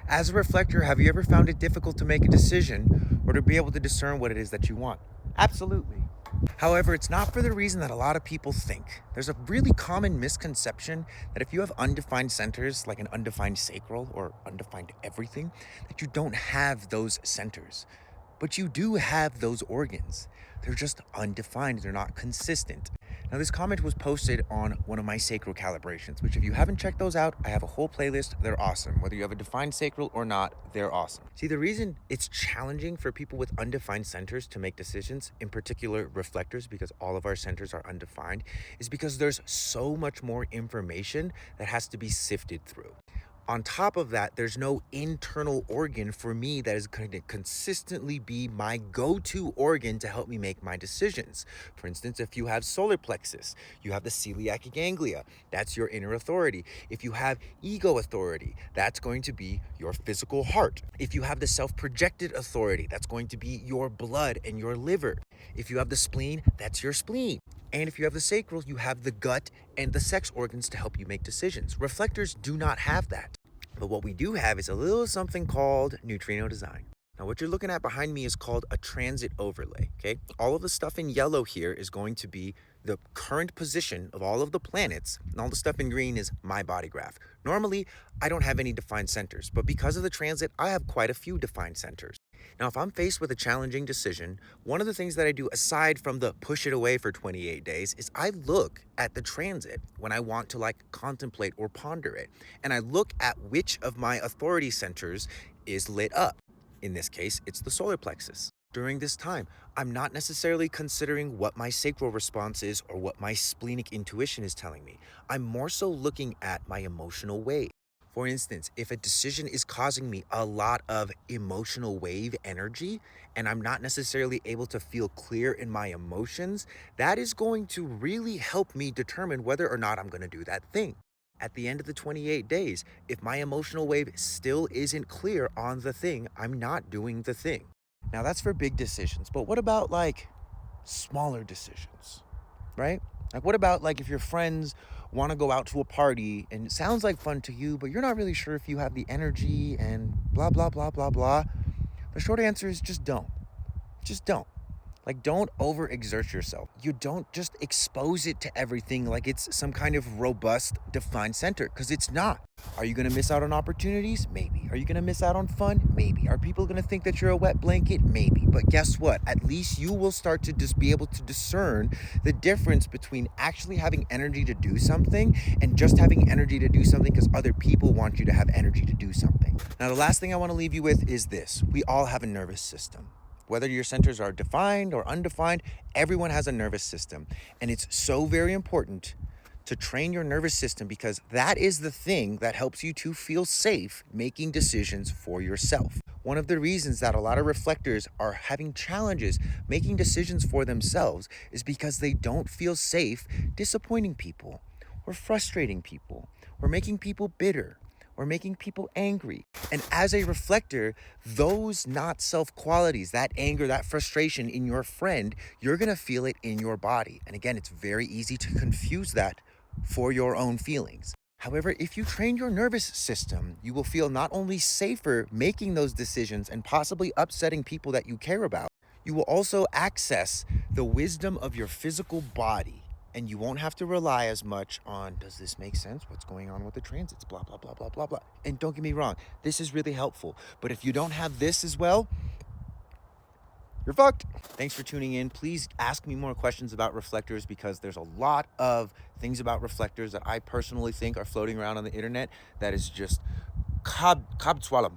As a reflector, have you ever found it difficult to make a decision or to be able to discern what it is that you want? Absolutely. However, it's not for the reason that a lot of people think. There's a really common misconception that if you have undefined centers, like an undefined sacral or undefined everything, that you don't have those centers. But you do have those organs. They're just undefined, they're not consistent. Now, this comment was posted on one of my sacral calibrations, which if you haven't checked those out, I have a whole playlist. They're awesome. Whether you have a defined sacral or not, they're awesome. See, the reason it's challenging for people with undefined centers to make decisions, in particular reflectors, because all of our centers are undefined, is because there's so much more information that has to be sifted through. On top of that, there's no internal organ for me that is going to consistently be my go-to organ to help me make my decisions. For instance, if you have solar plexus, you have the celiac ganglia, that's your inner authority. If you have ego authority, that's going to be your physical heart. If you have the self-projected authority, that's going to be your blood and your liver. If you have the spleen, that's your spleen. And if you have the sacral, you have the gut and the sex organs to help you make decisions. Reflectors do not have that. But what we do have is a little something called neutrino design. Now, what you're looking at behind me is called a transit overlay, okay? All of the stuff in yellow here is going to be the current position of all of the planets, and all the stuff in green is my body graph. Normally, I don't have any defined centers, but because of the transit, I have quite a few defined centers. Now, if I'm faced with a challenging decision, one of the things that I do aside from the push it away for 28 days is I look at the transit when I want to contemplate or ponder it. And I look at which of my authority centers is lit up. In this case, it's the solar plexus. During this time, I'm not necessarily considering what my sacral response is or what my splenic intuition is telling me. I'm more so looking at my emotional wave. For instance, if a decision is causing me a lot of emotional wave energy and I'm not necessarily able to feel clear in my emotions, that is going to really help me determine whether or not I'm going to do that thing. At the end of the 28 days, if my emotional wave still isn't clear on the thing, I'm not doing the thing. Now, that's for big decisions, but what about smaller decisions, right? Like, what about if your friends want to go out to a party and it sounds like fun to you, but you're not really sure if you have the energy and blah, blah, blah, blah, blah? The short answer is just don't. Just don't. Don't overexert yourself. You don't just expose it to everything like it's some kind of robust, defined center, because it's not. Are you going to miss out on opportunities? Maybe. Are you going to miss out on fun? Maybe. Are people going to think that you're a wet blanket? Maybe. But guess what? At least you will start to just be able to discern the difference between actually having energy to do something and just having energy to do something because other people want you to have energy to do something. Now, the last thing I want to leave you with is this. We all have a nervous system. Whether your centers are defined or undefined, everyone has a nervous system. And it's so very important to train your nervous system because that is the thing that helps you to feel safe making decisions for yourself. One of the reasons that a lot of reflectors are having challenges making decisions for themselves is because they don't feel safe disappointing people or frustrating people or making people bitter or making people angry. And as a reflector, those not self qualities, that anger, that frustration in your friend, you're gonna feel it in your body. And again, it's very easy to confuse that for your own feelings. However, if you train your nervous system, you will feel not only safer making those decisions and possibly upsetting people that you care about, you will also access the wisdom of your physical body. And you won't have to rely as much on, does this make sense? What's going on with the transits? Blah, blah, blah, blah, blah, blah. And don't get me wrong, this is really helpful. But if you don't have this as well, you're fucked. Thanks for tuning in. Please ask me more questions about reflectors because there's a lot of things about reflectors that I personally think are floating around on the internet that is just cob swallow.